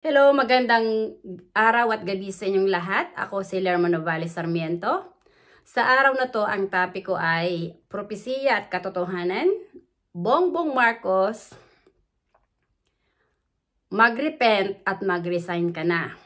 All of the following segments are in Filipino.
Hello, magandang araw at gabi sa inyong lahat. Ako si Lerma Novales Sarmiento. Sa araw na to, ang topic ko ay propesiya at katotohanan. Bongbong Marcos, mag-repent at mag-resign ka na.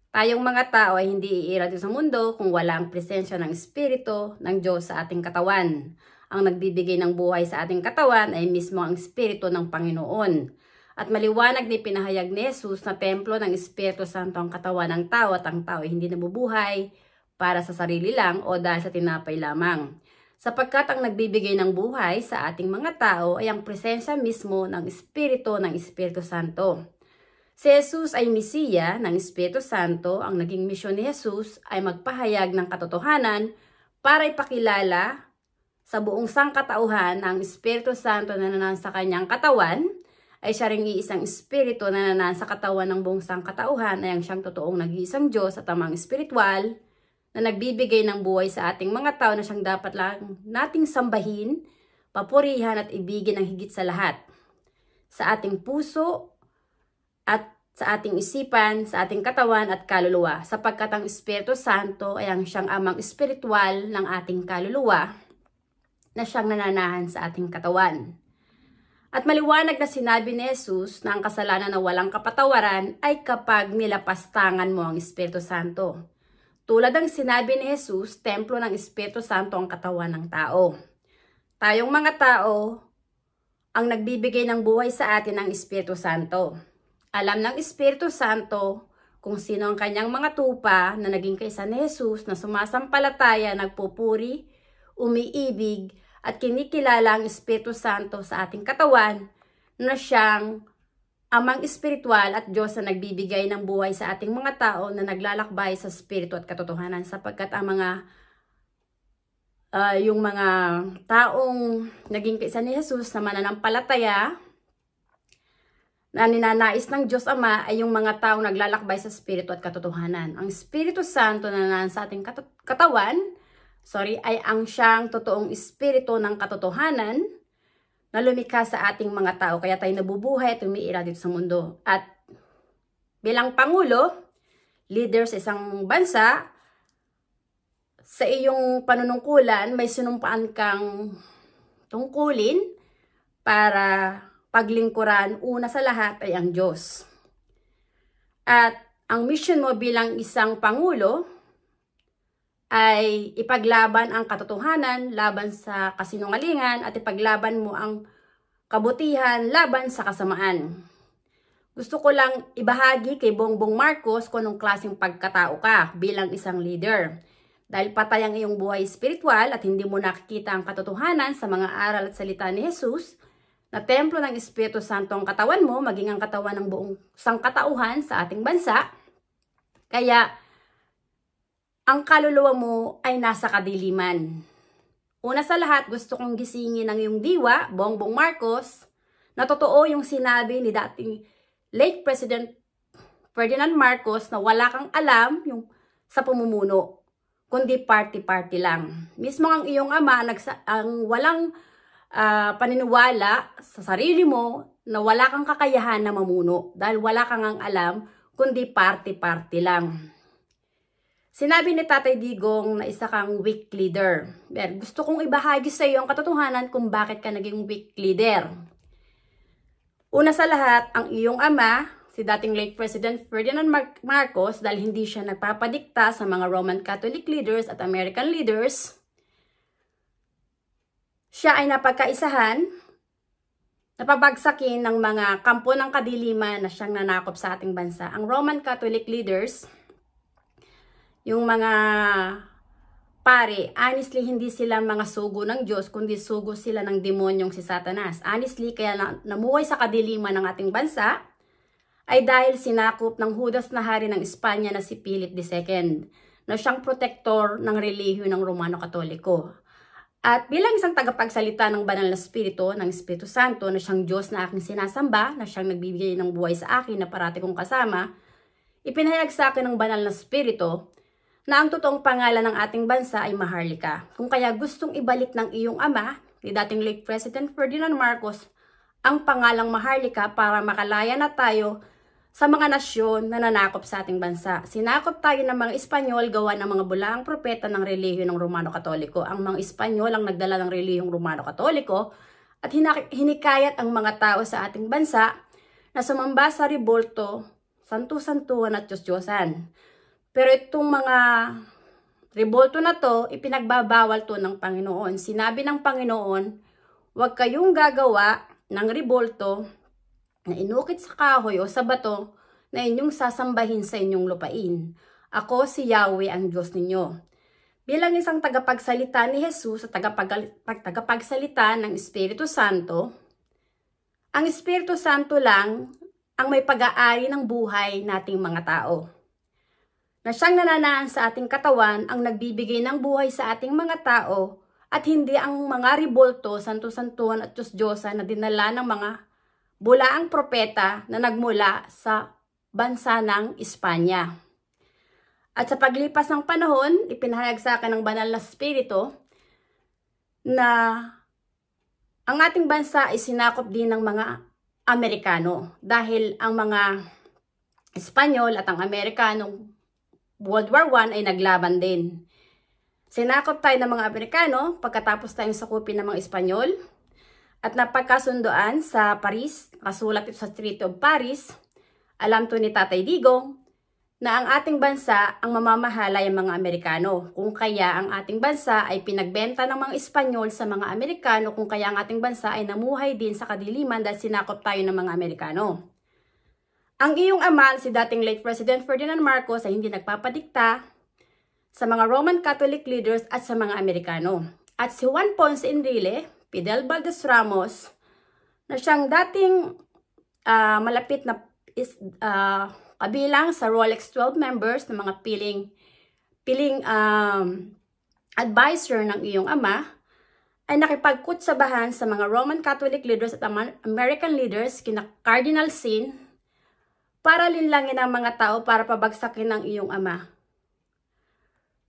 Tayong mga tao ay hindi iira sa mundo kung wala ang presensya ng Espiritu ng Diyos sa ating katawan. Ang nagbibigay ng buhay sa ating katawan ay mismo ang Espiritu ng Panginoon. At maliwanag ni pinahayag ni Jesus na templo ng Espiritu Santo ang katawan ng tao at ang tao ay hindi nabubuhay para sa sarili lang o dahil sa tinapay lamang. Sapagkat ang nagbibigay ng buhay sa ating mga tao ay ang presensya mismo ng Espiritu Santo. Si Jesus ay Mesiya ng Espiritu Santo. Ang naging misyon ni Jesus ay magpahayag ng katotohanan para ipakilala sa buong sangkatauhan na ang Espiritu Santo na nanasa kanyang katawan ay siya ring iisang espiritu na nanasa katawan ng buong sangkatauhan ay ang siyang totoong nag-iisang Diyos at amang espiritual na nagbibigay ng buhay sa ating mga tao na siyang dapat lang nating sambahin, papurihan at ibigin ang higit sa lahat. Sa ating puso at sa ating isipan, sa ating katawan at kaluluwa, sapagkat ang Espiritu Santo ay ang siyang amang espiritual ng ating kaluluwa na siyang nananahan sa ating katawan. At maliwanag na sinabi ni Jesus na ang kasalanan na walang kapatawaran ay kapag nilapastangan mo ang Espiritu Santo. Tulad ng sinabi ni Jesus, templo ng Espiritu Santo ang katawan ng tao. Tayong mga tao, ang nagbibigay ng buhay sa atin ang Espiritu Santo. Alam ng Espiritu Santo kung sino ang kanyang mga tupa na naging kaysa ni Jesus na sumasampalataya, nagpupuri, umiibig, at kinikilala ang Espiritu Santo sa ating katawan na siyang amang espiritual at Diyos na nagbibigay ng buhay sa ating mga tao na naglalakbay sa Espiritu at katotohanan, sapagkat ang yung mga taong naging kaysa ni Jesus na mananampalataya na ninanais ng Diyos Ama ay yung mga taong naglalakbay sa Espiritu at katotohanan. Ang Espiritu Santo na nasa ating katawan ay ang siyang totoong espiritu ng katotohanan na lumikha sa ating mga tao. Kaya tayo nabubuhay at umiira dito sa mundo. At bilang Pangulo, leader sa isang bansa, sa iyong panunungkulan, may sinumpaan kang tungkulin para paglingkuran. Una sa lahat ay ang Diyos. At ang mission mo bilang isang Pangulo ay ipaglaban ang katotohanan laban sa kasinungalingan at ipaglaban mo ang kabutihan laban sa kasamaan. Gusto ko lang ibahagi kay Bongbong Marcos kung anong klaseng pagkatao ka bilang isang leader. Dahil patay ang iyong buhay espiritual at hindi mo nakikita ang katotohanan sa mga aral at salita ni Jesus, na templo ng Espiritu Santo ang katawan mo, maging ang katawan ng buong sangkatauhan sa ating bansa, kaya ang kaluluwa mo ay nasa kadiliman. Una sa lahat, gusto kong gisingin ng iyong diwa, Bongbong Marcos, na totoo yung sinabi ni dating late President Ferdinand Marcos na wala kang alam yung sa pumumuno, kundi party-party lang. Mismo ang iyong ama ang walang paniniwala sa sarili mo na wala kang kakayahan na mamuno dahil wala kang ang alam, kundi party-party lang. Sinabi ni Tatay Digong na isa kang weak leader. Gusto kong ibahagi sa iyo ang katotohanan kung bakit ka naging weak leader. Una sa lahat, ang iyong ama, si dating late President Ferdinand Marcos, dahil hindi siya nagpapadikta sa mga Roman Catholic leaders at American leaders, siya ay napagkaisahan, napabagsakin ng mga kampo ng kadiliman na siyang nanakop sa ating bansa. Ang Roman Catholic leaders, yung mga pare, honestly, hindi sila mga sugo ng Diyos, kundi sugo sila ng demonyong si Satanas. Honestly, kaya namuhay sa kadiliman ng ating bansa ay dahil sinakop ng Judas na hari ng Espanya na si Philip II, na siyang protektor ng relihiyon ng Romano Katoliko. At bilang isang tagapagsalita ng banal na spirito, ng Espiritu Santo, na siyang Diyos na aking sinasamba, na siyang nagbibigay ng buhay sa akin na parati kong kasama, ipinahayag sa akin ng banal na spirito na ang totoong pangalan ng ating bansa ay Maharlika. Kung kaya gustong ibalik ng iyong ama, ni dating late President Ferdinand Marcos, ang pangalang Maharlika para makalaya na tayo sa mga nasyon na nanakop sa ating bansa. Sinakop tayo ng mga Espanyol gawa ng mga bulaang propeta ng relihiyon ng Romano Katoliko. Ang mga Espanyol ang nagdala ng relihiyong Romano Katoliko at hinikayat ang mga tao sa ating bansa na sumamba sa rebolto, santu-santuhan at Diyos-Diyosan. Pero itong mga rebolto na to, ipinagbabawal to ng Panginoon. Sinabi ng Panginoon, huwag kayong gagawa ng rebolto na inukit sa kahoy o sa bato na inyong sasambahin sa inyong lupain. Ako si Yahweh ang Diyos ninyo. Bilang isang tagapagsalita ni Jesus at tagapagsalita ng Espiritu Santo, ang Espiritu Santo lang ang may pag-aari ng buhay nating mga tao. Na siyang nananaan sa ating katawan ang nagbibigay ng buhay sa ating mga tao at hindi ang mga rebolto, santo-santuhan at Diyos-Diyosan na dinala ng mga bulaang propeta na nagmula sa bansa ng Espanya. At sa paglipas ng panahon, ipinahayag sa akin ng banal na spirito na ang ating bansa ay sinakop din ng mga Amerikano dahil ang mga Espanyol at ang Amerikanong World War I ay naglaban din. Sinakop tayo ng mga Amerikano pagkatapos tayong sakupin ng mga Espanyol. At napagkasundoan sa Paris, kasulat ito sa Treaty of Paris, alam to ni Tatay Digong, na ang ating bansa ang mamamahala ng mga Amerikano. Kung kaya ang ating bansa ay pinagbenta ng mga Espanyol sa mga Amerikano, kung kaya ang ating bansa ay namuhay din sa kadiliman dahil sinakop tayo ng mga Amerikano. Ang iyong ama, si dating late President Ferdinand Marcos, ay hindi nagpapadikta sa mga Roman Catholic leaders at sa mga Amerikano. At si Juan Ponce Enrile, Fidel Valdez Ramos, na siyang dating malapit na kabilang sa Rolex 12 members ng mga piling advisor ng iyong ama, ay nakipagkutsabahan sa mga Roman Catholic leaders at American leaders kina Cardinal Sin para linlangin ang mga tao para pabagsakin ng iyong ama,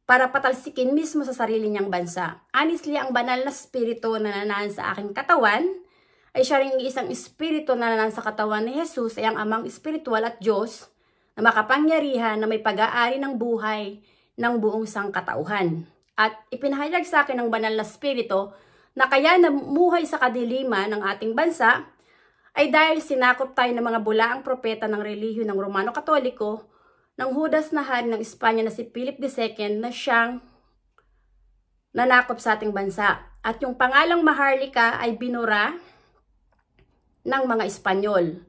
para patalsikin mismo sa sarili niyang bansa. Honestly, ang banal na spirito na nanaan sa aking katawan ay siya ring isang espiritu na nanaan sa katawan ni Jesus ay ang amang espiritual at Diyos na makapangyarihan na may pag-aari ng buhay ng buong sangkatauhan. At ipinahayag sa akin ng banal na spirito na kaya namuhay sa kadiliman ng ating bansa ay dahil sinakop tayo ng mga bulaang propeta ng relihiyon ng Romano Katoliko ng Judas na hari ng Espanya na si Philip II na siyang nanakop sa ating bansa. At yung pangalang Maharlika ay binura ng mga Espanyol.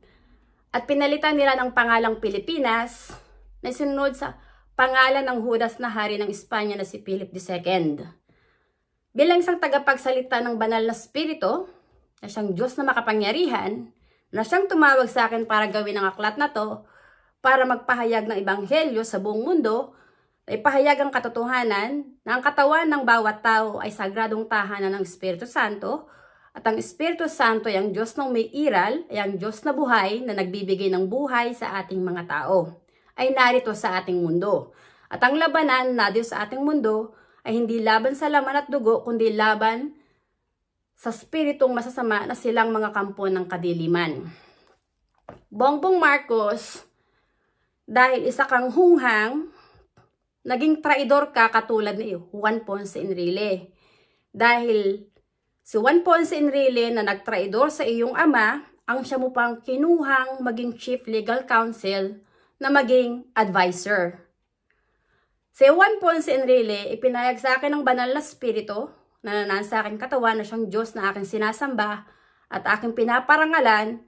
At pinalitan nila ng pangalang Pilipinas na sinunod sa pangalan ng Judas na hari ng Espanya na si Philip II. Bilang isang tagapagsalita ng banal na spirito, na siyang Diyos na makapangyarihan, na siyang tumawag sa akin para gawin ang aklat na to, para magpahayag ng ebanghelyo sa buong mundo, ay pahayag ang katotohanan na ang katawan ng bawat tao ay sagradong tahanan ng Espiritu Santo, at ang Espiritu Santo ay ang Diyos ng may iral, ay ang Diyos na buhay na nagbibigay ng buhay sa ating mga tao, ay narito sa ating mundo. At ang labanan na Diyos sa ating mundo ay hindi laban sa laman at dugo, kundi laban sa spiritong masasama na silang mga kampo ng kadiliman. Bongbong Marcos, dahil isa kang hunghang, naging traidor ka katulad ni Juan Ponce Enrile. Dahil si Juan Ponce Enrile na nagtraidor sa iyong ama, ang siya mo pang kinuhang maging Chief Legal Counsel na maging advisor. Si Juan Ponce Enrile, ipinayag sa akin ng banal na spirito na nanaan sa aking katawan na siyang Diyos na aking sinasamba at aking pinaparangalan,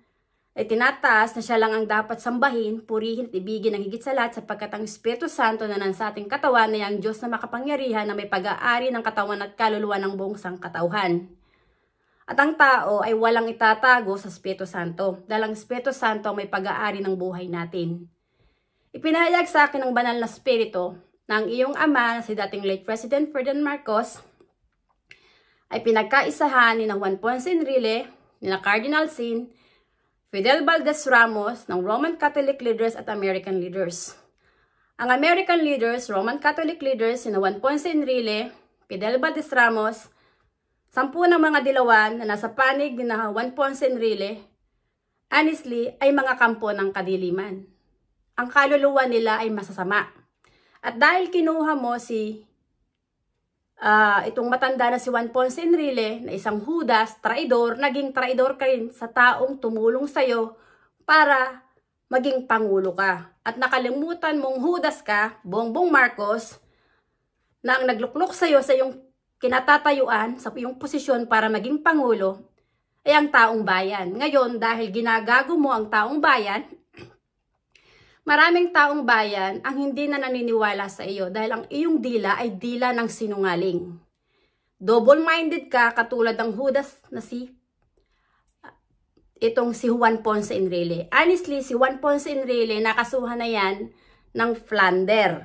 ay tinataas na siya lang ang dapat sambahin, purihin at ibigin ng higit sa lahat sapagkat ang Espiritu Santo na nanasa ating katawan ay ang Diyos na makapangyarihan na may pag-aari ng katawan at kaluluwa ng buong sangkatauhan. At ang tao ay walang itatago sa Espiritu Santo dahil ang Espiritu Santo ang may pag-aari ng buhay natin. Ipinahayag sa akin ng banal na spirito na ang iyong ama na si dating late President Ferdinand Marcos ay pinagkaisahan ni Juan Ponce Enrile, ni Cardinal Sin, Fidel Valdez Ramos ng Roman Catholic leaders at American leaders. Ang American leaders, Roman Catholic leaders, sina Juan Ponce Enrile, Fidel Valdez Ramos, 10 ng mga dilawan na nasa panig ni Juan Ponce Enrile, honestly, ay mga kampo ng kadiliman. ang kaluluwa nila ay masasama. At dahil kinuha mo itong matanda na si Juan Ponce Enrile na isang Judas, traidor, naging traidor ka rin sa taong tumulong sa'yo para maging pangulo ka. At nakalimutan mong Judas ka, Bongbong Marcos, na ang nagluklok sa'yo sa iyong kinatatayuan, sa iyong posisyon para maging pangulo, ay ang taong bayan. Ngayon, dahil ginagago mo ang taong bayan, maraming taong bayan ang hindi na naniniwala sa iyo dahil ang iyong dila ay dila ng sinungaling. Double-minded ka katulad ng Judas na si Juan Ponce Enrile. Honestly, si Juan Ponce Enrile nakasuhan na yan ng plunder.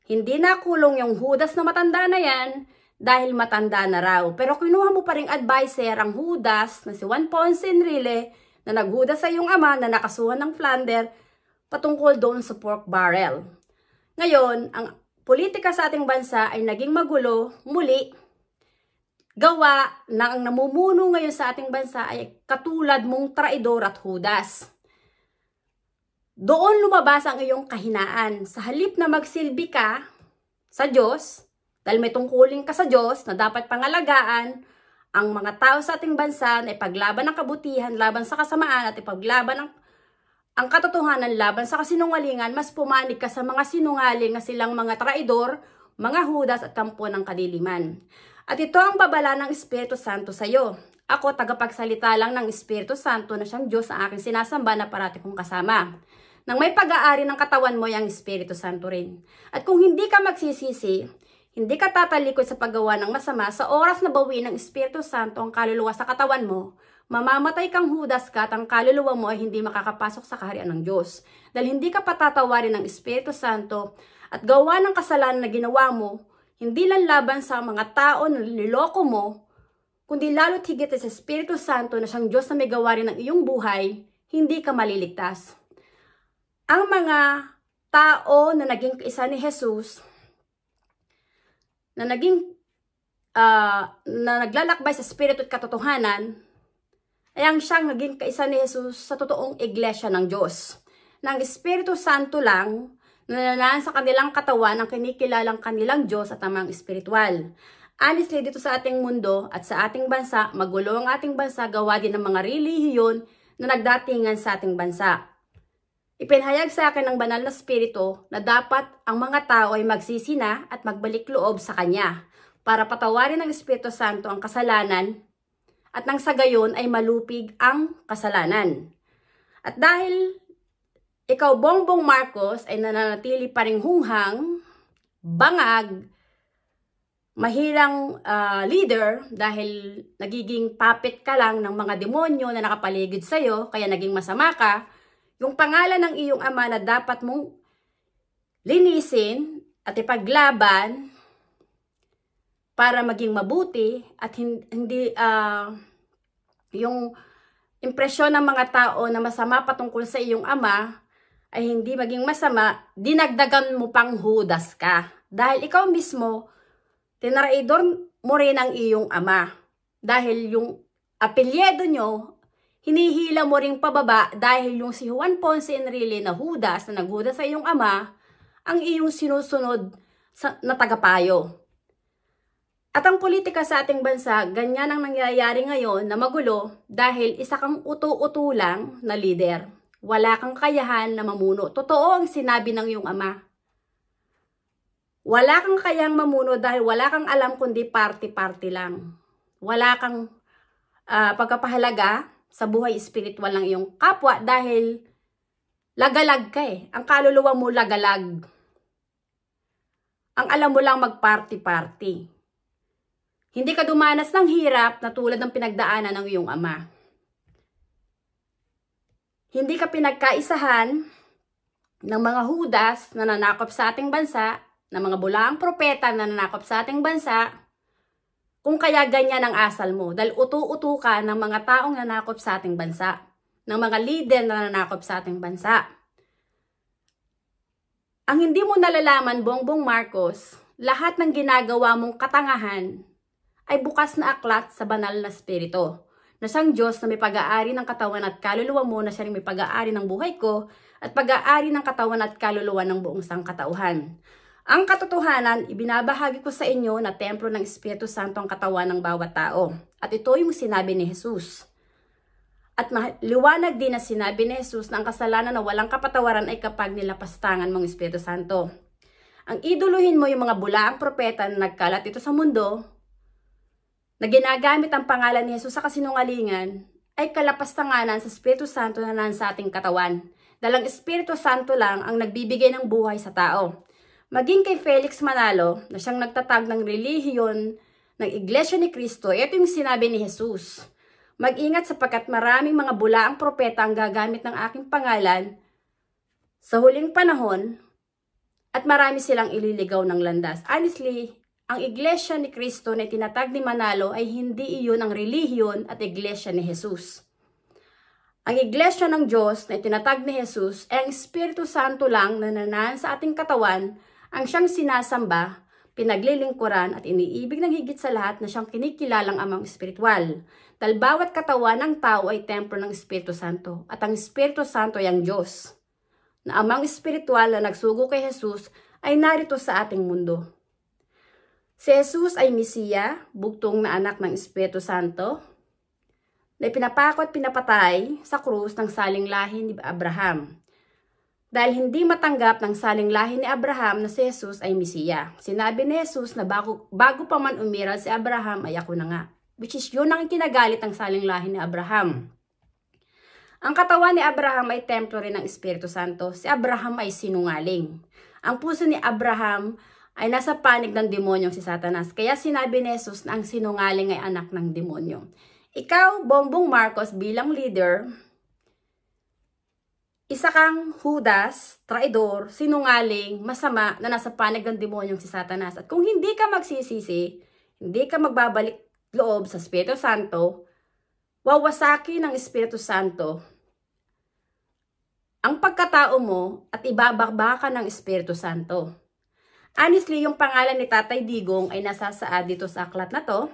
Hindi nakulong yung Judas na matanda na yan dahil matanda na raw. Pero kinuha mo pa ring adviser ang Judas na si Juan Ponce Enrile na naghudas sa iyong ama na nakasuhan ng plunder patungkol doon sa pork barrel. Ngayon, ang politika sa ating bansa ay naging magulo, muli, gawa na ang namumuno ngayon sa ating bansa ay katulad mong traidor at Judas. Doon lumabas ang iyong kahinaan. Sa halip na magsilbi ka sa Diyos, dahil may tungkulin ka sa Diyos na dapat pangalagaan ang mga tao sa ating bansa na ipaglaban ng kabutihan, laban sa kasamaan at ipaglaban ang katotohanan laban sa kasinungalingan, mas pumanig ka sa mga sinungaling na silang mga traidor, mga Judas at kampo ng kadiliman. At ito ang babala ng Espiritu Santo sa iyo. Ako, tagapagsalita lang ng Espiritu Santo na siyang Diyos ang aking sinasamba na parati kong kasama. Nang may pag-aari ng katawan mo, yung Espiritu Santo rin. At kung hindi ka magsisisi, hindi ka tatalikod sa paggawa ng masama, sa oras na bawiin ng Espiritu Santo ang kaluluwa sa katawan mo, mamamatay kang Judas ka at ang kaluluwa mo ay hindi makakapasok sa kaharian ng Diyos. Dahil hindi ka patatawarin ng Espiritu Santo at gawa ng kasalanan na ginawa mo, hindi lang laban sa mga tao na niloko mo, kundi lalo't higit sa Espiritu Santo na siyang Diyos na may gawarin ng iyong buhay, hindi ka maliligtas. Ang mga tao na naging kaisa ni Jesus, na naglalakbay sa Espiritu at katotohanan, ay ang siyang naging kaisa ni Jesus sa totoong iglesia ng Diyos. Ng Espiritu Santo lang, nananaan sa kanilang katawan ang kinikilalang kanilang Diyos at amang espiritual. Honestly, dito sa ating mundo at sa ating bansa, magulo ang ating bansa, gawa din ng mga relihiyon na nagdatingan sa ating bansa. Ipinahayag sa akin ng banal na Espiritu na dapat ang mga tao ay magsisina at magbalik loob sa Kanya para patawarin ng Espiritu Santo ang kasalanan at nang sa gayon ay malupig ang kasalanan. At dahil ikaw, Bongbong Marcos, ay nananatili pa ring hunghang, bangag, mahirang leader dahil nagiging puppet ka lang ng mga demonyo na nakapaligid sa'yo, kaya naging masama ka, yung pangalan ng iyong ama na dapat mong linisin at ipaglaban para maging mabuti at hindi yung impresyon ng mga tao na masama patungkol sa iyong ama ay hindi maging masama, dinagdagan mo pang Judas ka. Dahil ikaw mismo, tinaraidor mo rin ang iyong ama. Dahil yung apelyedo nyo, hinihila mo ring pababa dahil yung si Juan Ponce Enrile na Judas na naghudas sa iyong ama, ang iyong sinusunod na tagapayo. At ang politika sa ating bansa, ganyan ang nangyayari ngayon na magulo dahil isa kang uto-uto lang na leader. Wala kang kayahan na mamuno. Totoo ang sinabi ng iyong ama. Wala kang kayang mamuno dahil wala kang alam kundi party-party lang. Wala kang pagkapahalaga sa buhay espiritual ng iyong kapwa dahil lagalag ka eh. Ang kaluluwa mo lagalag. Ang alam mo lang mag-party-party. Hindi ka dumanas ng hirap na tulad ng pinagdaanan ng iyong ama. Hindi ka pinagkaisahan ng mga Judas na nanakop sa ating bansa, ng mga bulaang propeta na nanakop sa ating bansa, kung kaya ganyan ang asal mo. Dahil utu-utu ka ng mga taong nanakop sa ating bansa, ng mga leader na nanakop sa ating bansa. Ang hindi mo nalalaman, Bongbong Marcos, lahat ng ginagawa mong katangahan ay bukas na aklat sa banal na Espiritu, na siyang Diyos na may pag-aari ng katawan at kaluluwa mo, na siya rin may pag-aari ng buhay ko at pag-aari ng katawan at kaluluwa ng buong sangkatauhan. Ang katotohanan, ibinabahagi ko sa inyo na templo ng Espiritu Santo ang katawan ng bawat tao. At ito yung sinabi ni Jesus. At liwanag din na sinabi ni Jesus na ang kasalanan na walang kapatawaran ay kapag nilapastangan mong Espiritu Santo. Ang iduluhin mo yung mga bulaang propeta na nagkalat ito sa mundo, na ginagamit ang pangalan ni Jesus sa kasinungalingan, ay kalapastanganan sa Espiritu Santo na nasa ating katawan. Dahil ang Espiritu Santo lang ang nagbibigay ng buhay sa tao. Maging kay Felix Manalo, na siyang nagtatag ng relihiyon ng Iglesia ni Cristo, ito yung sinabi ni Jesus. Mag-ingat sapagkat maraming mga bulaang propeta ang gagamit ng aking pangalan sa huling panahon at marami silang ililigaw ng landas. Honestly, ang Iglesia ni Cristo na tinatag ni Manalo ay hindi iyon ang relihiyon at Iglesia ni Jesus. Ang Iglesia ng Diyos na tinatag ni Jesus ay ang Espiritu Santo lang na nanaan sa ating katawan, ang siyang sinasamba, pinaglilingkuran at iniibig ng higit sa lahat na siyang kinikilalang amang espiritual. Dahil bawat katawan ng tao ay templo ng Espiritu Santo at ang Espiritu Santo ay ang Diyos, na amang espiritual na nagsugo kay Jesus ay narito sa ating mundo. Si Jesus ay Mesiya, bugtong na anak ng Espiritu Santo, na pinapako at pinapatay sa krus ng saling lahi ni Abraham. Dahil hindi matanggap ng saling lahi ni Abraham na si Jesus ay Mesiya. Sinabi ni Jesus na bago pa man umiral si Abraham ay ako na nga. Which is yun ang kinagalit ng saling lahi ni Abraham. Ang katawan ni Abraham ay templo rin ng Espiritu Santo. Si Abraham ay sinungaling. Ang puso ni Abraham ay nasa panig ng demonyong si Satanas. Kaya sinabi ni Jesus na ang sinungaling ay anak ng demonyo. Ikaw, Bongbong Marcos, bilang leader, isa kang Judas, traidor, sinungaling, masama na nasa panig ng demonyong si Satanas. At kung hindi ka magsisisi, hindi ka magbabalik loob sa Espiritu Santo, wawasaki ng Espiritu Santo ang pagkatao mo at ibabakbakan ng Espiritu Santo. Honestly, yung pangalan ni Tatay Digong ay nasasaad dito sa aklat na to.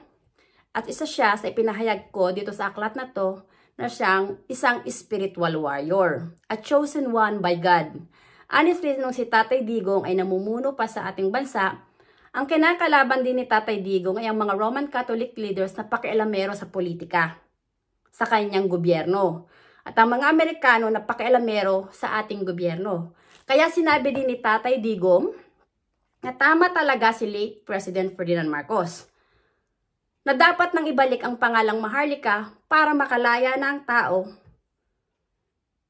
At isa siya sa ipinahayag ko dito sa aklat na to na siyang isang spiritual warrior. A chosen one by God. Honestly, nung si Tatay Digong ay namumuno pa sa ating bansa, ang kinakalaban din ni Tatay Digong ay ang mga Roman Catholic leaders na pakialamero sa politika, sa kanyang gobyerno. At ang mga Amerikano na pakialamero sa ating gobyerno. Kaya sinabi din ni Tatay Digong na tama talaga si late President Ferdinand Marcos na dapat nang ibalik ang pangalang Maharlika para makalaya na ang tao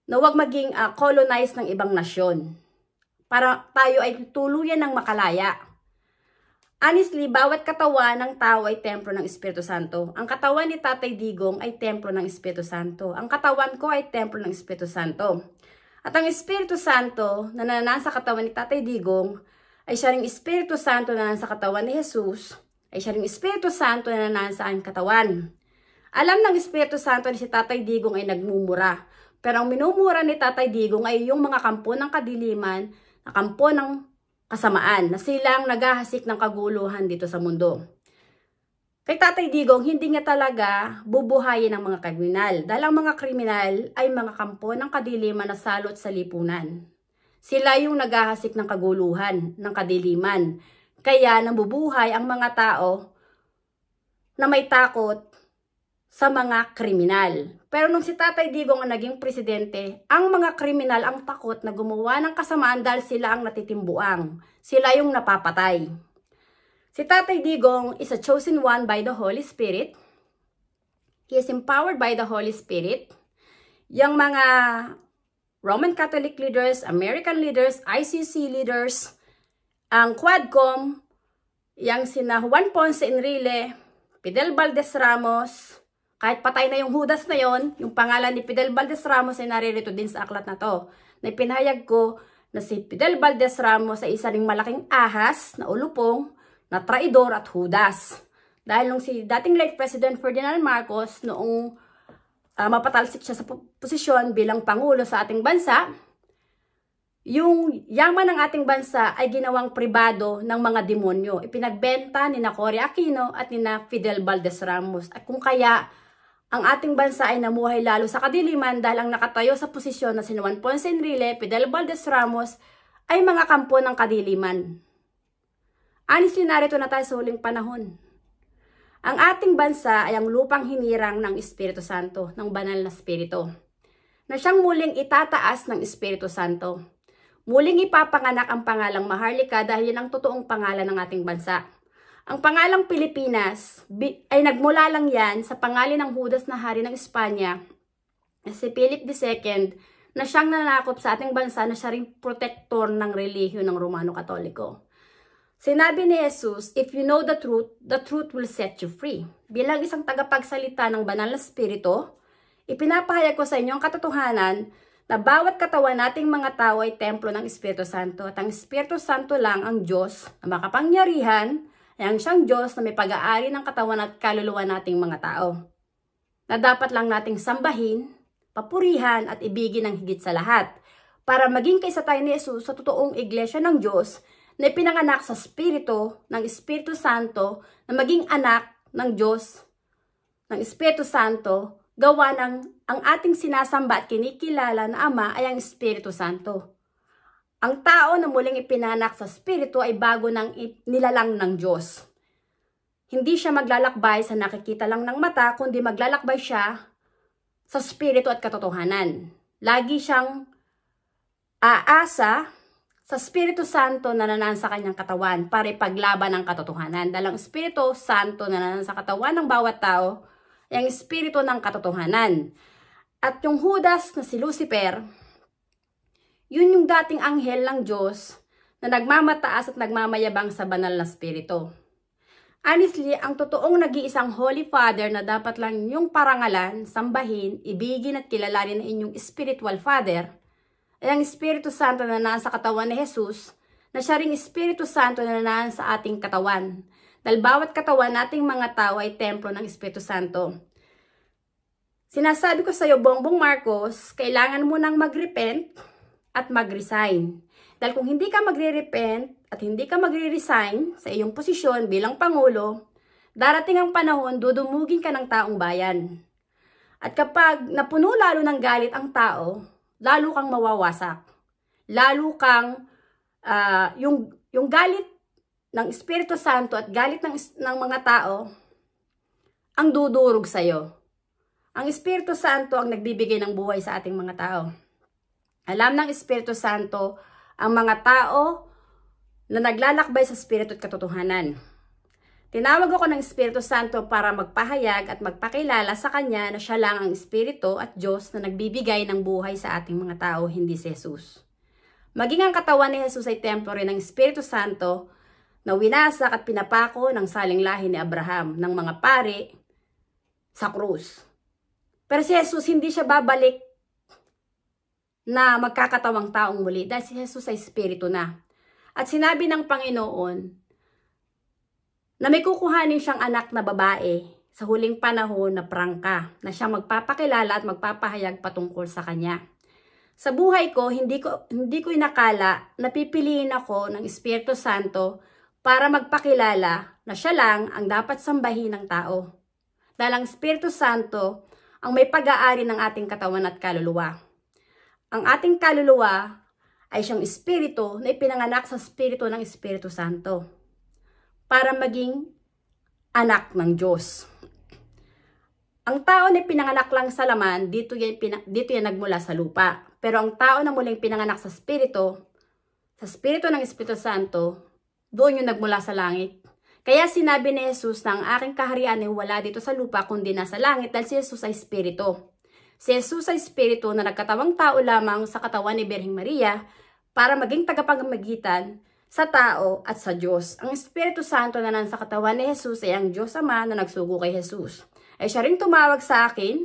na huwag maging colonized ng ibang nasyon. Para tayo ay tuluyan ng makalaya. Honestly, bawat katawan ng tao ay templo ng Espiritu Santo. Ang katawan ni Tatay Digong ay templo ng Espiritu Santo. Ang katawan ko ay templo ng Espiritu Santo. At ang Espiritu Santo na nananasa sa katawan ni Tatay Digong ay siya ring Espiritu Santo na nasa katawan ni Jesus, ay siya ring Espiritu Santo na nasa aking katawan. Alam ng Espiritu Santo na si Tatay Digong ay nagmumura. Pero ang minumura ni Tatay Digong ay yung mga kampo ng kadiliman, na kampo ng kasamaan, na silang naghahasik ng kaguluhan dito sa mundo. Kay Tatay Digong, hindi nga talaga bubuhayin ng mga kriminal. Dahil ang mga kriminal ay mga kampo ng kadiliman na salot sa lipunan. Sila yung naghahasik ng kaguluhan, ng kadiliman. Kaya nabubuhay ang mga tao na may takot sa mga kriminal. Pero nung si Tatay Digong ang naging presidente, ang mga kriminal ang takot na gumawa ng kasamaan dahil sila ang natitimbuang. Sila yung napapatay. Si Tatay Digong is a chosen one by the Holy Spirit. He is empowered by the Holy Spirit. Yung mga Roman Catholic leaders, American leaders, ICC leaders, ang Quadcom, yung sina Juan Ponce Enrile, Fidel Valdez Ramos, kahit patay na yung Judas na yon, yung pangalan ni Fidel Valdez Ramos ay naririto din sa aklat na to. Na ipinahayag ko na si Fidel Valdez Ramos ay isa ring malaking ahas na ulupong, na traidor at Judas. Dahil nung si dating late President Ferdinand Marcos noong mapatalsik siya sa posisyon bilang Pangulo sa ating bansa, yung yaman ng ating bansa ay ginawang pribado ng mga demonyo. Ipinagbenta ni na Cory Aquino at ni na Fidel Valdez Ramos. At kung kaya ang ating bansa ay namuhay lalo sa kadiliman dahil ang nakatayo sa posisyon na si Juan Ponce Enrile, Fidel Valdez Ramos ay mga kampo ng kadiliman. Honestly, narito na tayo sa huling panahon. Ang ating bansa ay ang lupang hinirang ng Espiritu Santo, ng banal na Espiritu, na siyang muling itataas ng Espiritu Santo. Muling ipapanganak ang pangalang Maharlika dahil yan ang totoong pangalan ng ating bansa. Ang pangalang Pilipinas ay nagmula lang yan sa pangalan ng Judas na hari ng Espanya, si Philip II, na siyang nanakop sa ating bansa na siya ring protektor ng relihiyon ng Romano Katoliko. Sinabi ni Jesus, if you know the truth will set you free. Bilang isang tagapagsalita ng banal na Espiritu, ipinapahayag ko sa inyo ang katotohanan na bawat katawan nating mga tao ay templo ng Espiritu Santo at ang Espiritu Santo lang ang Diyos na makapangyarihan ay ang siyang Diyos na may pag-aari ng katawan at kaluluwa nating mga tao. Na dapat lang nating sambahin, papurihan at ibigin ng higit sa lahat para maging kaisa tayo ni Jesus sa totoong iglesia ng Diyos na ipinanganak sa Espiritu ng Espiritu Santo na maging anak ng Diyos ng Espiritu Santo gawa ng ang ating sinasamba at kinikilala na Ama ay ang Espiritu Santo. Ang tao na muling ipinanak sa Espiritu ay bago ng nilalang ng Diyos. Hindi siya maglalakbay sa nakikita lang ng mata, kundi maglalakbay siya sa Espiritu at katotohanan. Lagi siyang aasa sa Espiritu Santo na nanaan sa kanyang katawan para ipaglaban ang katotohanan. Dahil ang Espiritu Santo na nanaan sa katawan ng bawat tao ay ang Espiritu ng katotohanan. At yung Judas na si Lucifer, yun yung dating anghel ng Diyos na nagmamataas at nagmamayabang sa banal na Espiritu. Honestly, ang totoong nag-iisang Holy Father na dapat lang yung parangalan, sambahin, ibigin at kilalanin na inyong Spiritual Father ay ang Espiritu Santo na nanaan sa katawan ni Jesus, na siya ring Espiritu Santo na nanaan sa ating katawan. Dahil bawat katawan nating mga tao ay templo ng Espiritu Santo. Sinasabi ko sa iyo, Bongbong Marcos, kailangan mo nang mag-repent at mag-resign. Dahil kung hindi ka magre-repent at hindi ka magre-resign sa iyong posisyon bilang Pangulo, darating ang panahon, dudumugin ka ng taong bayan. At kapag napuno lalo ng galit ang tao, lalo kang mawawasak. Lalo kang, yung galit ng Espiritu Santo at galit ng mga tao, ang dudurog sa iyo. Ang Espiritu Santo ang nagbibigay ng buhay sa ating mga tao. Alam ng Espiritu Santo ang mga tao na naglalakbay sa Espiritu at katotohanan. Tinawag ako ng Espiritu Santo para magpahayag at magpakilala sa Kanya na siya lang ang Espiritu at Diyos na nagbibigay ng buhay sa ating mga tao, hindi si Jesus. Maging ang katawan ni Jesus ay templo rin ng Espiritu Santo na winasak at pinapako ng saling lahi ni Abraham ng mga pari sa krus. Pero si Jesus hindi siya babalik na magkakatawang taong muli dahil si Jesus ay Espiritu na. At sinabi ng Panginoon na may kukuhanin siyang anak na babae sa huling panahon na prangka, na siyang magpapakilala at magpapahayag patungkol sa Kanya. Sa buhay ko, hindi ko inakala na pipiliin ako ng Espiritu Santo para magpakilala na siya lang ang dapat sambahin ng tao. Dahil ang Espiritu Santo ang may pag-aari ng ating katawan at kaluluwa. Ang ating kaluluwa ay siyang espiritu na ipinanganak sa espiritu ng Espiritu Santo para maging anak ng Diyos. Ang tao na pinanganak lang sa laman, dito yan nagmula sa lupa. Pero ang tao na muling pinanganak sa espiritu ng Espiritu Santo, doon yung nagmula sa langit. Kaya sinabi ni Jesus na ang aking kaharian ay wala dito sa lupa kundi nasa langit dahil si Jesus ay espiritu. Si Jesus ay Espiritu na nagkatawang tao lamang sa katawan ni Birheng Maria para maging tagapagmagitan sa tao at sa Diyos. Ang Espiritu Santo na nasa katawan ni Jesus ay ang Diyos Ama na nagsugo kay Jesus. Ay siya rin tumawag sa akin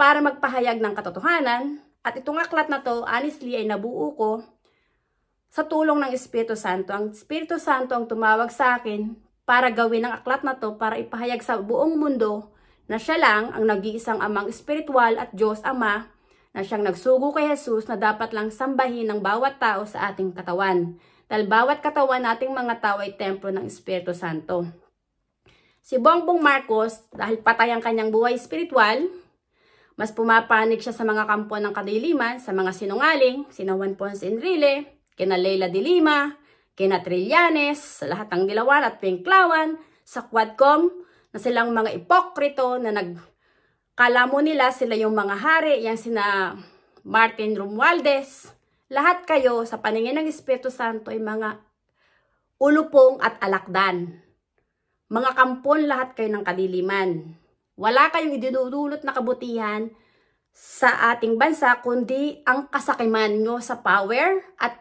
para magpahayag ng katotohanan at itong aklat na to, honestly, ay nabuo ko sa tulong ng Espiritu Santo. Ang Espiritu Santo ang tumawag sa akin para gawin ang aklat na to para ipahayag sa buong mundo na siya lang ang nag-iisang amang espiritual at Diyos Ama na siyang nagsugo kay Jesus na dapat lang sambahin ng bawat tao sa ating katawan. Dahil bawat katawan nating mga tao ay templo ng Espiritu Santo. Si Bongbong Marcos, dahil patay ang kanyang buhay spiritual, mas pumapanig siya sa mga kampo ng kadiliman, sa mga sinungaling, sina Juan Ponce Enrile, kina Leila de Lima, kina Trillanes, sa lahat ng Dilawan at Pinklawan, sa Quadcom, na silang mga ipokrito na kala mo nila sila yung mga hari, yang sina Martin Romualdez. Lahat kayo sa paningin ng Espiritu Santo ay mga ulupong at alakdan. Mga kampon lahat kayo ng kadiliman. Wala kayong idinudulot na kabutihan sa ating bansa, kundi ang kasakiman nyo sa power at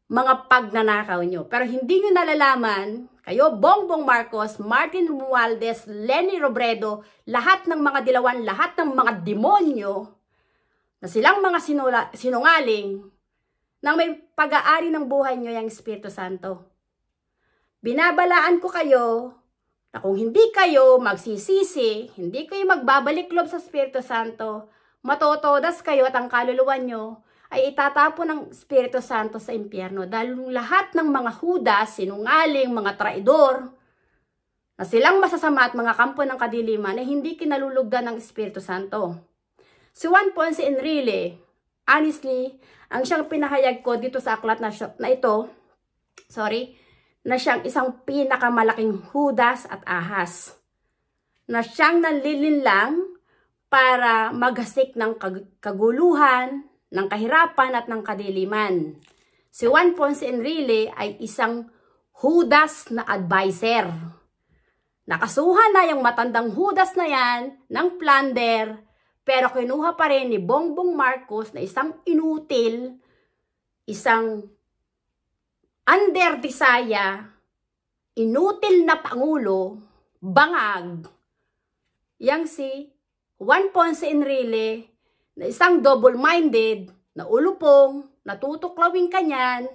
mga pagnanakaw nyo. Pero hindi nyo nalalaman, kayo, Bongbong Marcos, Martin Romualdez, Leni Robredo, lahat ng mga Dilawan, lahat ng mga demonyo, na silang mga sinungaling, nang may pag-aari ng buhay nyo yung Espiritu Santo. Binabalaan ko kayo na kung hindi kayo magsisisi, hindi kayo magbabalik loob sa Espiritu Santo, matotodas kayo at ang kaluluwa nyo ay itatapon ng Espiritu Santo sa impyerno. Dahil lahat ng mga Judas, sinungaling, mga traidor, na silang masasama at mga kampo ng kadiliman ay hindi kinalulugdan ng Espiritu Santo. Si Juan Ponce Enrile, honestly, ang siyang pinahayag ko dito sa aklat na ito, na siyang isang pinakamalaking Judas at ahas. Na siyang nanlilinlang para maghasik ng kaguluhan, ng kahirapan at ng kadiliman. Si Juan Ponce Enrile ay isang Judas na advisor. Nakasuhan na yung matandang Judas na yan ng plunder, pero kinuha pa rin ni Bongbong Marcos na isang inutil, isang underdesaya, inutil na pangulo, bangag, yang si Juan Ponce Enrile, na isang double-minded, na ulupong, natutuklawing kanyan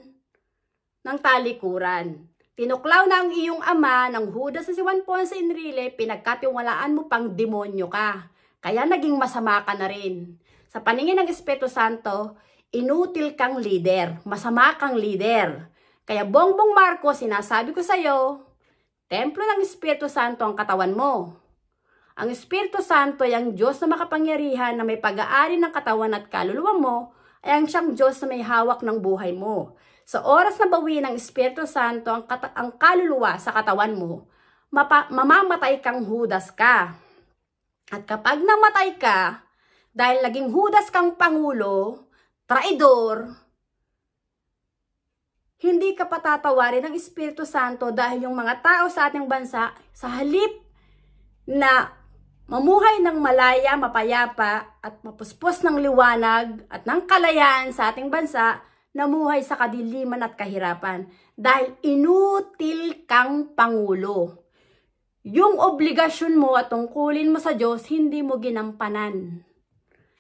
ng talikuran. Tinuklaw na ang iyong ama ng Judas na si Juan Ponce Enrile, pinagkatiwalaan mo pang demonyo ka. Kaya naging masama ka na rin. Sa paningin ng Espiritu Santo, inutil kang leader, masama kang leader. Kaya Bongbong Marcos, sinasabi ko sa iyo, templo ng Espiritu Santo ang katawan mo. Ang Espiritu Santo ay ang Diyos na makapangyarihan na may pag-aari ng katawan at kaluluwa mo, ay ang siyang Diyos na may hawak ng buhay mo. Sa oras na bawiin ng Espiritu Santo ang kaluluwa sa katawan mo, mamamatay kang Judas ka. At kapag namatay ka, dahil naging Judas kang pangulo, traidor, hindi ka patatawarin ng Espiritu Santo dahil yung mga tao sa ating bansa, sa halip na mamuhay ng malaya, mapayapa, at mapuspos ng liwanag at ng kalayaan sa ating bansa, namuhay sa kadiliman at kahirapan dahil inutil kang pangulo. Yung obligasyon mo at tungkulin mo sa Diyos, hindi mo ginampanan.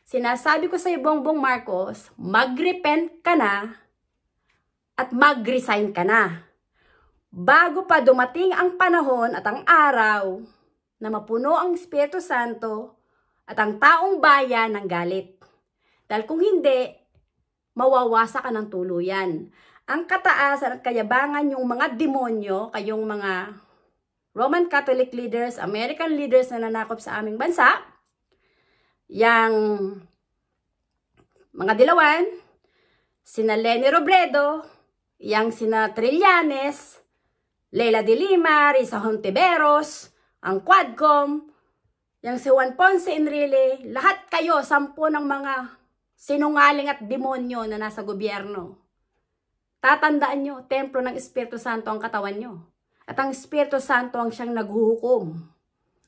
Sinasabi ko sa iyo, Bongbong Marcos, mag-repent ka na at mag-resign ka na. Bago pa dumating ang panahon at ang araw na mapuno ang Espiritu Santo at ang taong bayan ng galit. Dahil kung hindi, mawawasa ka ng tuluyan. Ang kataasan at kayabangan yung mga demonyo, kayong mga Roman Catholic leaders, American leaders na nanakop sa aming bansa, yang mga Dilawan, sina Leni Robredo, yang sina Trillanes, Leila de Lima, Risa Hontiveros, ang Quadcom, yang si Juan Ponce Enrile, lahat kayo, 10 ng mga sinungaling at demonyo na nasa gobyerno. Tatandaan nyo, templo ng Espiritu Santo ang katawan nyo. At ang Espiritu Santo ang siyang naghuhukom,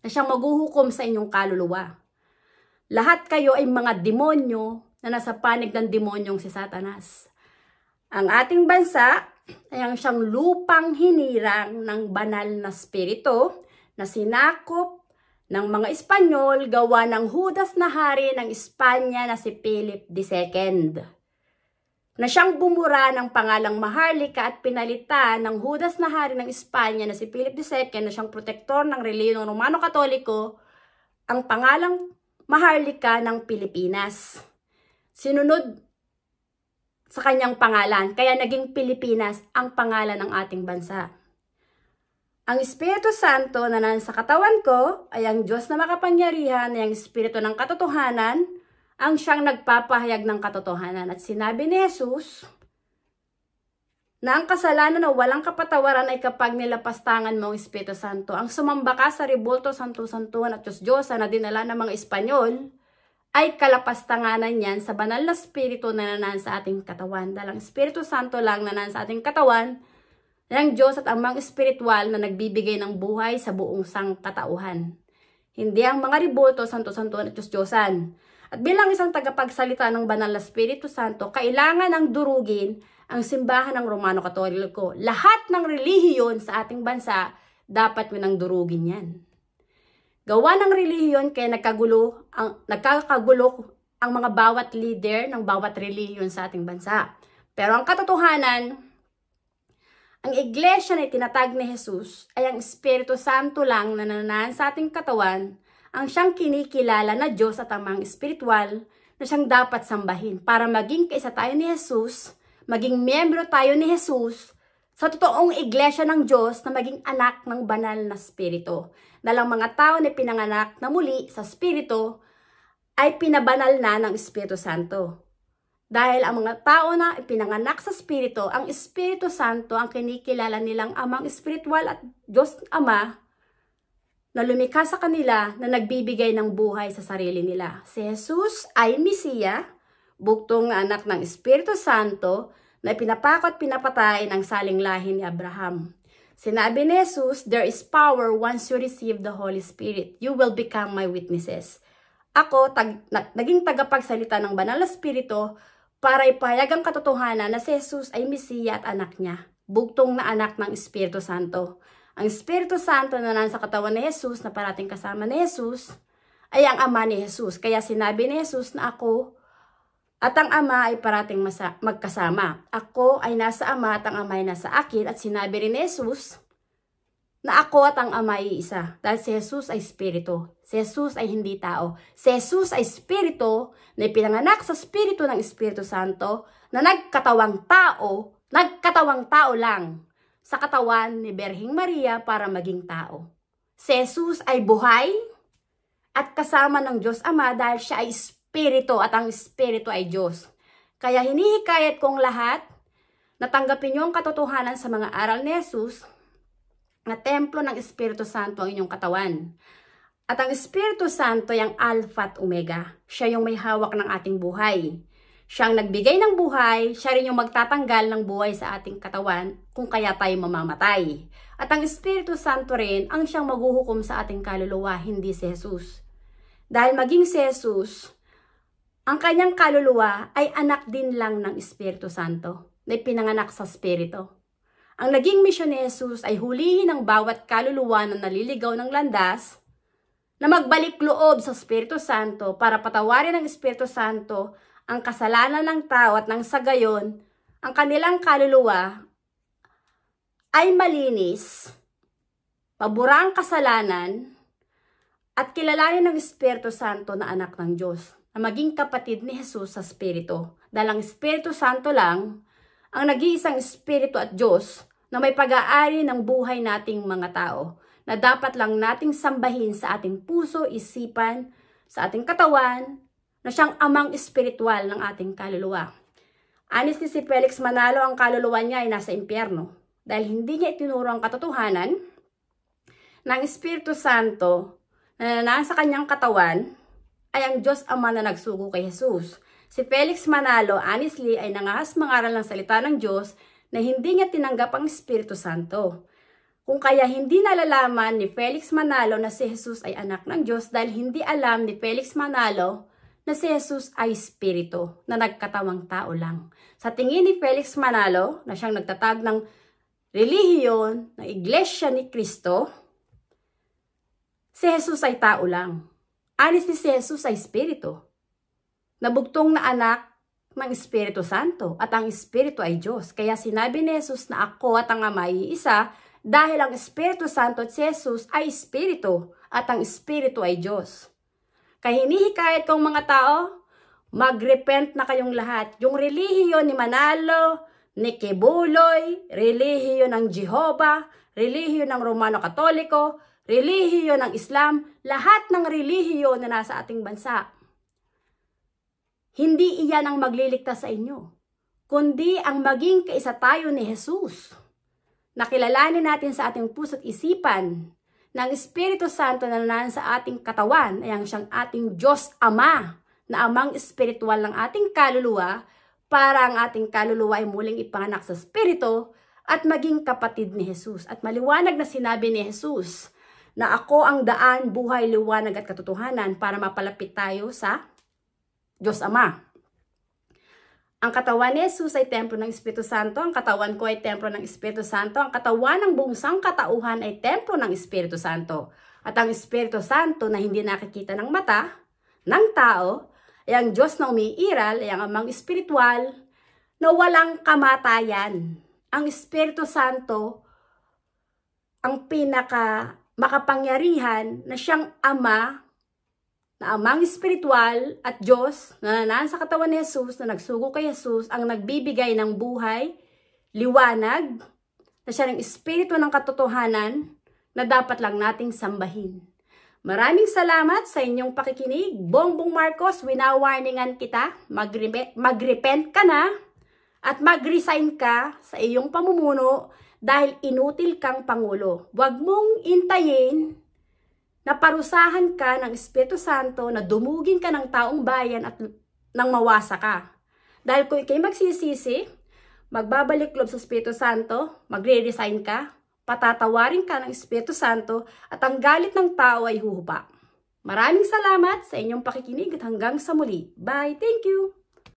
na siyang maghuhukom sa inyong kaluluwa. Lahat kayo ay mga demonyo na nasa panig ng demonyong si Satanas. Ang ating bansa ay ang siyang lupang hinirang ng banal na spirito na sinakop ng mga Espanyol gawa ng Judas na hari ng Espanya na si Philip II. Na siyang bumura ng pangalang Maharlika at pinalitan ng Judas na hari ng Espanya na si Philip II na siyang protektor ng relihiyong Romano-Katoliko ang pangalang Maharlika ng Pilipinas. Sinunod sa kanyang pangalan, kaya naging Pilipinas ang pangalan ng ating bansa. Ang Espiritu Santo na nasa katawan ko ay ang Diyos na makapangyarihan, ay ang Espiritu ng katotohanan, ang siyang nagpapahayag ng katotohanan. At sinabi ni Jesus na ang kasalanan na walang kapatawaran ay kapag nilapastangan mo ang Espiritu Santo. Ang sumamba ka sa rebulto, santo-santuhan at Diyos-Diyosa na dinala ng mga Espanyol ay kalapastanganan yan sa banal na Espiritu na nanaan sa ating katawan. Dahil ang Espiritu Santo lang nanaan sa ating katawan, ang Diyos at Amang Espiritual na nagbibigay ng buhay sa buong sangkatauhan. Hindi ang mga rebulto, santo-santuhan at Diyos-Diyosan. At bilang isang tagapagsalita ng banal na Espiritu Santo, kailangan ang durugin ang simbahan ng Romano Katoliko. Lahat ng relihiyon sa ating bansa, dapat mo nang durugin yan. Gawa ng relihiyon kaya nagkakagulo ang mga bawat leader ng bawat relihiyon sa ating bansa. Pero ang katotohanan, ang iglesia na itinatag ni Jesus ay ang Espiritu Santo lang na nananaan sa ating katawan, ang siyang kinikilala na Diyos at Amang Espiritual na siyang dapat sambahin para maging kaisa tayo ni Jesus, maging miyembro tayo ni Jesus sa totoong iglesia ng Diyos na maging anak ng banal na Espiritu. Dahil ang mga tao na pinanganak na muli sa Espiritu ay pinabanal na ng Espiritu Santo. Dahil ang mga tao na pinanganak sa Espiritu, ang Espiritu Santo ang kinikilala nilang Amang Espiritual at Diyos Ama na lumikha sa kanila na nagbibigay ng buhay sa sarili nila. Si Jesus ay Mesiya, buktong anak ng Espiritu Santo na pinapako at pinapatay ng saling lahi ni Abraham. Sinabi ni Jesus, there is power once you receive the Holy Spirit. You will become my witnesses. Ako, naging tagapagsalita ng banal na Espiritu para ipahayag ang katotohanan na si Jesus ay Mesiya at anak niya, buktong na anak ng Espiritu Santo. Ang Espiritu Santo na nasa katawan ni Jesus, na parating kasama ni Jesus, ay ang Ama ni Jesus. Kaya sinabi ni Jesus na ako at ang Ama ay parating magkasama. Ako ay nasa Ama at ang Ama ay nasa akin. At sinabi rin ni Jesus na ako at ang Ama ay isa. Dahil si Jesus ay Espiritu. Si Jesus ay hindi tao. Si Jesus ay Espiritu na ipinanganak sa Espiritu ng Espiritu Santo na nagkatawang tao lang sa katawan ni Berhing Maria para maging tao. Si Jesus ay buhay at kasama ng Diyos Ama dahil siya ay Espiritu at ang Espiritu ay Diyos. Kaya hinihikayat kong lahat na tanggapin niyo ang katotohanan sa mga aral ni Jesus na templo ng Espiritu Santo ang inyong katawan. At ang Espiritu Santo ay ang Alpha at Omega. Siya yung may hawak ng ating buhay. Siya ang nagbigay ng buhay, siya rin yung magtatanggal ng buhay sa ating katawan kung kaya tayo mamamatay. At ang Espiritu Santo rin ang siyang maghuhukom sa ating kaluluwa, hindi si Jesus. Dahil maging si Jesus, ang kanyang kaluluwa ay anak din lang ng Espiritu Santo na pinanganak sa Espiritu. Ang naging misyon ni Jesus ay hulihin ang bawat kaluluwa na naliligaw ng landas na magbalik loob sa Espiritu Santo para patawarin ng Espiritu Santo ang kasalanan ng tao at nang sa gayon, ang kanilang kaluluwa ay malinis, mabura ang kasalanan, at kilalanin ng Espiritu Santo na anak ng Diyos, na maging kapatid ni Jesus sa Espiritu. Dahil ang Espiritu Santo lang ang nag-iisang Espiritu at Diyos na may pag-aari ng buhay nating mga tao, na dapat lang nating sambahin sa ating puso, isipan, sa ating katawan, na siyang Amang Espiritual ng ating kaluluwa. Anis ni si Felix Manalo, ang kaluluwa niya ay nasa impyerno dahil hindi niya itinuro ang katotohanan ng Espiritu Santo na nasa kanyang katawan ay ang Diyos Ama na nagsugo kay Jesus. Si Felix Manalo, honestly, ay nangahas mangaral ng salita ng Diyos na hindi niya tinanggap ang Espiritu Santo. Kung kaya hindi nalalaman ni Felix Manalo na si Jesus ay anak ng Diyos dahil hindi alam ni Felix Manalo na si Jesus ay Espiritu na nagkatawang tao lang. Sa tingin ni Felix Manalo na siyang nagtatag ng relihiyon, ng iglesia ni Kristo, si Jesus ay tao lang. Honestly, si Jesus ay Espiritu. Nabugtong na anak ng Espiritu Santo at ang Espiritu ay Diyos. Kaya sinabi ni Jesus na ako at ang Ama ay isa dahil ang Espiritu Santo at si Jesus ay Espiritu at ang Espiritu ay Diyos. Kaya hinihikayat kong mga tao, mag-repent na kayong lahat. Yung relihiyon ni Manalo, ni Kibuloy, relihiyon ng Jehovah, relihiyon ng Romano Katoliko, relihiyon ng Islam, lahat ng relihiyon na nasa ating bansa. Hindi iyan ang magliligtas sa inyo, kundi ang maging kaisa tayo ni Jesus. Nakilalanin natin sa ating puso't isipan ng Espiritu Santo na nananahan sa ating katawan ay ang siyang ating Diyos Ama na amang espiritual ng ating kaluluwa para ang ating kaluluwa ay muling ipanganak sa Espiritu at maging kapatid ni Jesus. At maliwanag na sinabi ni Jesus na ako ang daan, buhay, liwanag at katotohanan para mapalapit tayo sa Diyos Ama. Ang katawan ni Jesus ay templo ng Espiritu Santo. Ang katawan ko ay templo ng Espiritu Santo. Ang katawan ng buong sangkatauhan ay templo ng Espiritu Santo. At ang Espiritu Santo na hindi nakikita ng mata, ng tao, ay ang Diyos na umiiral, ay ang amang espiritual na walang kamatayan. Ang Espiritu Santo, ang pinaka makapangyarihan na siyang Ama, na amang espiritual at Diyos na nananahan sa katawan ni Jesus, na nagsugo kay Jesus, ang nagbibigay ng buhay, liwanag, na siya ng espiritu ng katotohanan na dapat lang nating sambahin. Maraming salamat sa inyong pakikinig. Bongbong Marcos, winawarningan kita, mag-repent ka na at mag-resign ka sa iyong pamumuno dahil inutil kang Pangulo. Huwag mong intayin na parusahan ka ng Espiritu Santo, na dumugin ka ng taong bayan at nang mawasa ka. Dahil kung ikay magsisisi, magbabalik loob sa Espiritu Santo, magre-resign ka, patatawarin ka ng Espiritu Santo, at ang galit ng tao ay huhupa. Maraming salamat sa inyong pakikinig at hanggang sa muli. Bye! Thank you!